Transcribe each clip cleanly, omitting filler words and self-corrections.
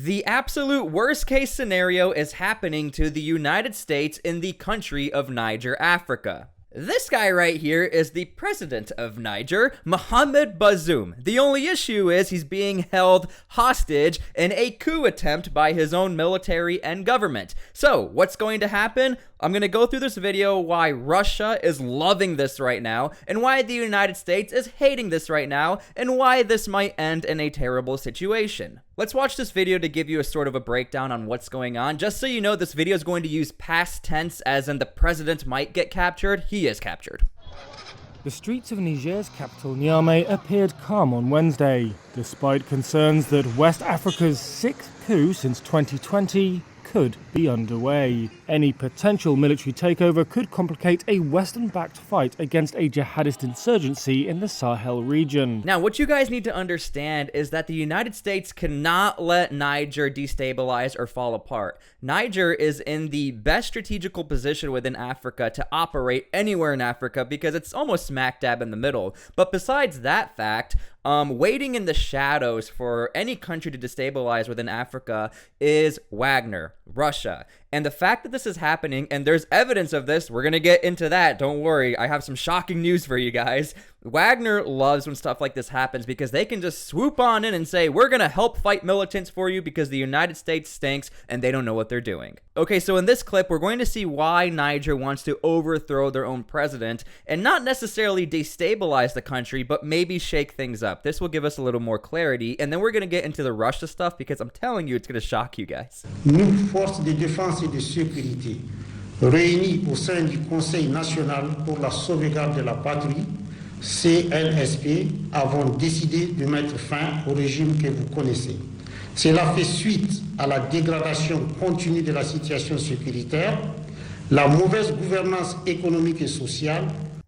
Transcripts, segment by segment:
The absolute worst case scenario is happening to the United States in the country of Niger, Africa. This guy right here is the president of Niger, Mohamed Bazoum. The only issue is he's being held hostage in a coup attempt by his own military and government. So, what's going to happen? I'm going to go through this video why Russia is loving this right now, and why the United States is hating this right now, and why this might end in a terrible situation. Let's watch this video to give you a sort of a breakdown on what's going on. Just so you know, this video is going to use past tense, as in the president might get captured. He is captured. The streets of Niger's capital Niamey appeared calm on Wednesday, despite concerns that West Africa's sixth coup since 2020 could be underway. Any potential military takeover could complicate a Western-backed fight against a jihadist insurgency in the Sahel region. Now, what you guys need to understand is that the United States cannot let Niger destabilize or fall apart. Niger is in the best strategical position within Africa to operate anywhere in Africa because it's almost smack dab in the middle. But besides that fact, waiting in the shadows for any country to destabilize within Africa is Wagner, Russia. And the fact that this is happening, and there's evidence of this, we're going to get into that, don't worry, I have some shocking news for you guys. Wagner loves when stuff like this happens because they can just swoop on in and say, we're going to help fight militants for you because the United States stinks and they don't know what they're doing. Okay, so in this clip, we're going to see why Niger wants to overthrow their own president and not necessarily destabilize the country, but maybe shake things up. This will give us a little more clarity, and then we're going to get into the Russia stuff because I'm telling you, it's going to shock you guys. Nous, forces de défense et de sécurité, réunis au sein du Conseil national pour la sauvegarde de la patrie, CNSP, avons décidé de mettre fin au régime que vous connaissez. Cela fait suite à la dégradation continue de la situation sécuritaire, la mauvaise gouvernance économique et sociale.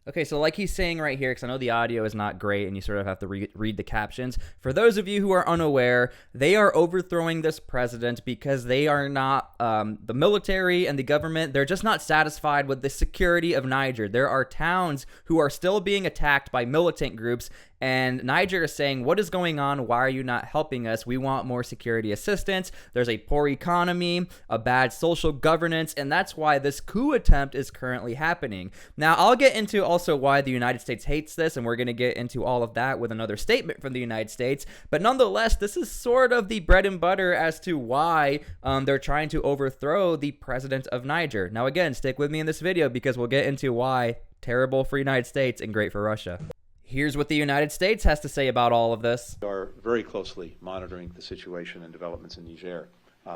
Okay, so like he's saying right here, because I know the audio is not great and you sort of have to read the captions. For those of you who are unaware, they are overthrowing this president because they are not, the military and the government, they're just not satisfied with the security of Niger. There are towns who are still being attacked by militant groups, and Niger is saying, what is going on? Why are you not helping us? We want more security assistance. There's a poor economy, a bad social governance, and that's why this coup attempt is currently happening. Now, I'll get into also why the United States hates this, and we're going to get into all of that with another statement from the United States. But nonetheless, this is sort of the bread and butter as to why they're trying to overthrow the president of Niger. Now, again, stick with me in this video because we'll get into why terrible for the United States and great for Russia. Here's what the United States has to say about all of this. We are very closely monitoring the situation and developments in Niger.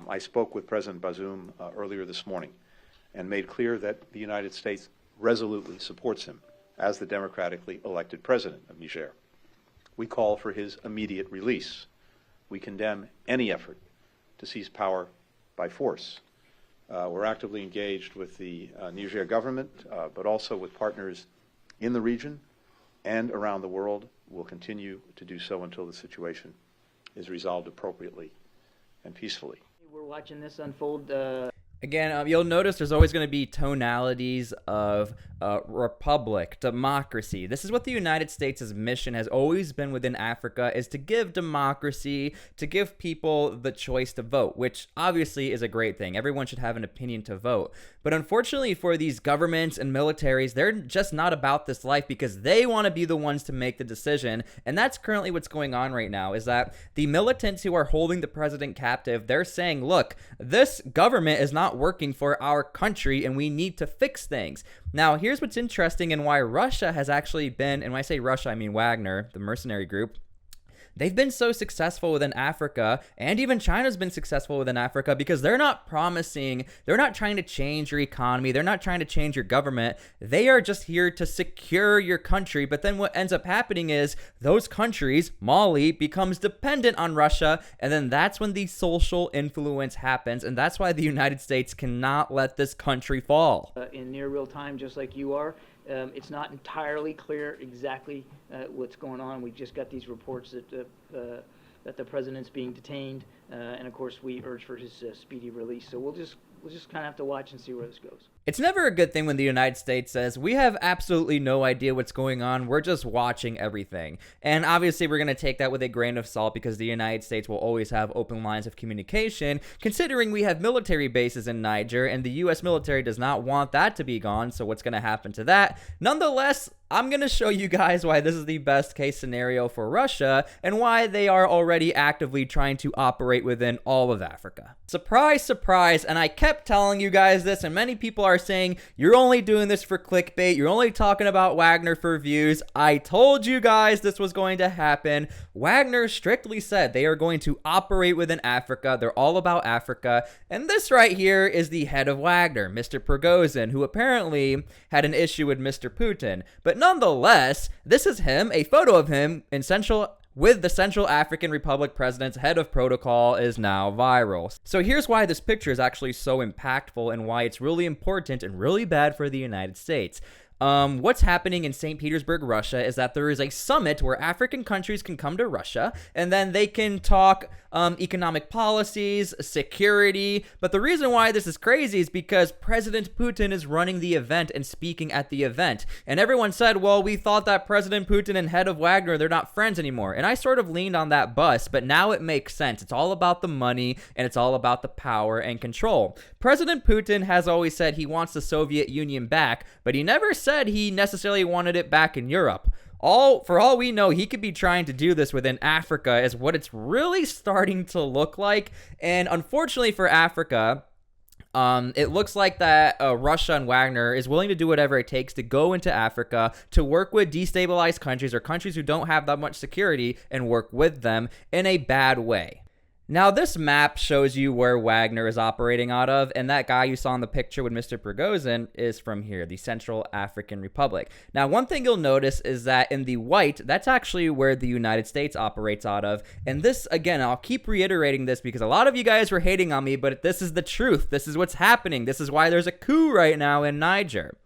I spoke with President Bazoum earlier this morning and made clear that the United States resolutely supports him as the democratically elected president of Niger. We call for his immediate release. We condemn any effort to seize power by force. We're actively engaged with the Niger government, but also with partners in the region and around the world. Will continue to do so until the situation is resolved appropriately and peacefully. We're watching this unfold. Again, you'll notice there's always going to be tonalities of republic, democracy. This is what the United States' mission has always been within Africa, is to give democracy, to give people the choice to vote, which obviously is a great thing. Everyone should have an opinion to vote. But unfortunately for these governments and militaries, they're just not about this life because they want to be the ones to make the decision. And that's currently what's going on right now, is that the militants who are holding the president captive, they're saying, look, this government is not working for our country and we need to fix things. Now, here's what's interesting and why Russia has actually been, and when I say Russia, I mean Wagner, the mercenary group. They've been so successful within Africa, and even China's been successful within Africa because they're not promising, they're not trying to change your economy, they're not trying to change your government, they are just here to secure your country. But then what ends up happening is those countries, Mali, becomes dependent on Russia, and then that's when the social influence happens, and that's why the United States cannot let this country fall. In near real time, just like you are. It's not entirely clear exactly what's going on. We just got these reports that the president's being detained And of course, we urge for his speedy release. So we'll just kind of have to watch and see where this goes. It's never a good thing when the United States says, we have absolutely no idea what's going on, we're just watching everything. And obviously we're going to take that with a grain of salt because the United States will always have open lines of communication, considering we have military bases in Niger, and the U.S. military does not want that to be gone, so what's going to happen to that? Nonetheless, I'm going to show you guys why this is the best case scenario for Russia and why they are already actively trying to operate within all of Africa. Surprise, surprise, and I kept telling you guys this, and many people are saying, you're only doing this for clickbait, you're only talking about Wagner for views. I told you guys this was going to happen. Wagner strictly said they are going to operate within Africa, they're all about Africa, and this right here is the head of Wagner, Mr. Prigozhin, who apparently had an issue with Mr. Putin, but nonetheless, this is him, a photo of him with the Central African Republic president's head of protocol is now viral. So here's why this picture is actually so impactful and why it's really important and really bad for the United States. What's happening in St. Petersburg, Russia is that there is a summit where African countries can come to Russia and then they can talk economic policies, security. But the reason why this is crazy is because President Putin is running the event and speaking at the event. And everyone said, well, we thought that President Putin and head of Wagner, they're not friends anymore. And I sort of leaned on that bus, but now it makes sense. It's all about the money and it's all about the power and control. President Putin has always said he wants the Soviet Union back, but he never said he necessarily wanted it back in Europe. For all we know, he could be trying to do this within Africa is what it's really starting to look like. And unfortunately for Africa, it looks like that Russia and Wagner is willing to do whatever it takes to go into Africa to work with destabilized countries or countries who don't have that much security and work with them in a bad way. Now, this map shows you where Wagner is operating out of, and that guy you saw in the picture with Mr. Prigozhin is from here, the Central African Republic. Now, one thing you'll notice is that in the white, that's actually where the United States operates out of, and this, again, I'll keep reiterating this because a lot of you guys were hating on me, but this is the truth. This is what's happening. This is why there's a coup right now in Niger.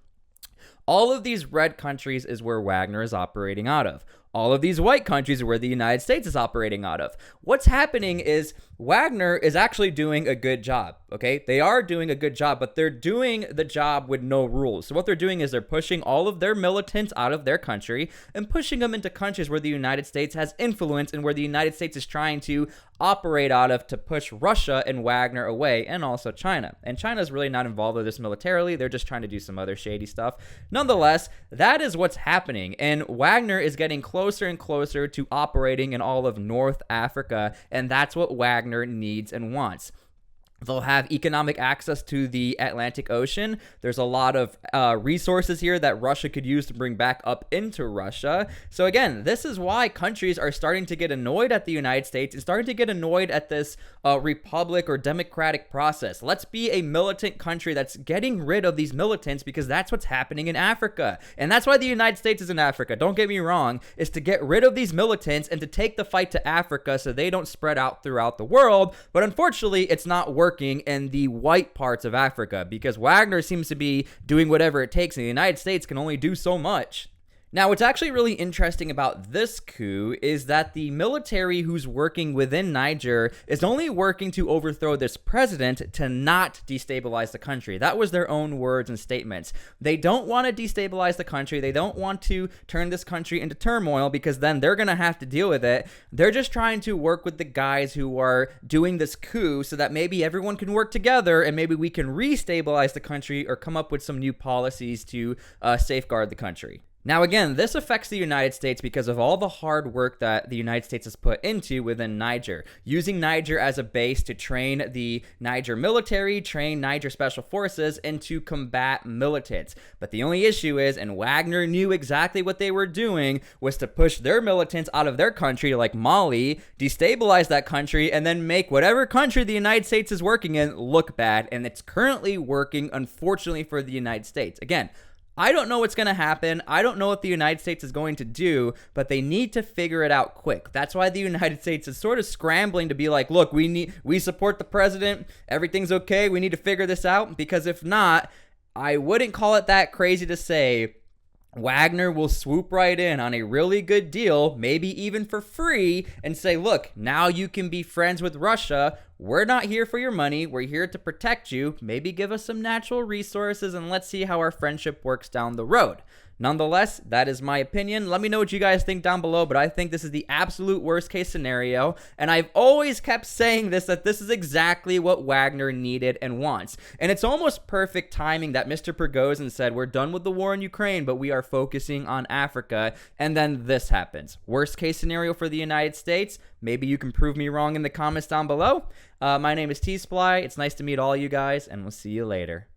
All of these red countries is where Wagner is operating out of. All of these white countries are where the United States is operating out of. What's happening is Wagner is actually doing a good job, okay? They are doing a good job, but they're doing the job with no rules. So what they're doing is they're pushing all of their militants out of their country and pushing them into countries where the United States has influence and where the United States is trying to operate out of to push Russia and Wagner away, and also China. And China's really not involved with this militarily. They're just trying to do some other shady stuff. Nonetheless, that is what's happening, and Wagner is getting closer and closer to operating in all of North Africa, and that's what Wagner needs and wants. They'll have economic access to the Atlantic Ocean. There's a lot of resources here that Russia could use to bring back up into Russia. So again, this is why countries are starting to get annoyed at the United States and starting to get annoyed at this republic or democratic process. Let's be a militant country that's getting rid of these militants because that's what's happening in Africa. And that's why the United States is in Africa. Don't get me wrong, is to get rid of these militants and to take the fight to Africa so they don't spread out throughout the world. But unfortunately, it's not working in the white parts of Africa because Wagner seems to be doing whatever it takes and the United States can only do so much. Now, what's actually really interesting about this coup is that the military who's working within Niger is only working to overthrow this president to not destabilize the country. That was their own words and statements. They don't want to destabilize the country. They don't want to turn this country into turmoil because then they're going to have to deal with it. They're just trying to work with the guys who are doing this coup so that maybe everyone can work together and maybe we can restabilize the country or come up with some new policies to safeguard the country. Now, again, this affects the United States because of all the hard work that the United States has put into within Niger, using Niger as a base to train the Niger military, train Niger special forces, and to combat militants. But the only issue is, and Wagner knew exactly what they were doing, was to push their militants out of their country, like Mali, destabilize that country, and then make whatever country the United States is working in look bad. And it's currently working, unfortunately, for the United States. Again, I don't know what's going to happen. I don't know what the United States is going to do, but they need to figure it out quick. That's why the United States is sort of scrambling to be like, look, we support the president. Everything's okay. We need to figure this out, because if not, I wouldn't call it that crazy to say Wagner will swoop right in on a really good deal, maybe even for free, and say, look, now you can be friends with Russia. We're not here for your money. We're here to protect you. Maybe give us some natural resources, and let's see how our friendship works down the road. Nonetheless, that is my opinion. Let me know what you guys think down below, but I think this is the absolute worst case scenario, and I've always kept saying this, that this is exactly what Wagner needed and wants. And it's almost perfect timing that Mr. Prigozhin said, we're done with the war in Ukraine, but we are focusing on Africa, and then this happens. Worst case scenario for the United States? Maybe you can prove me wrong in the comments down below. My name is T-SPLY. It's nice to meet all you guys, and we'll see you later.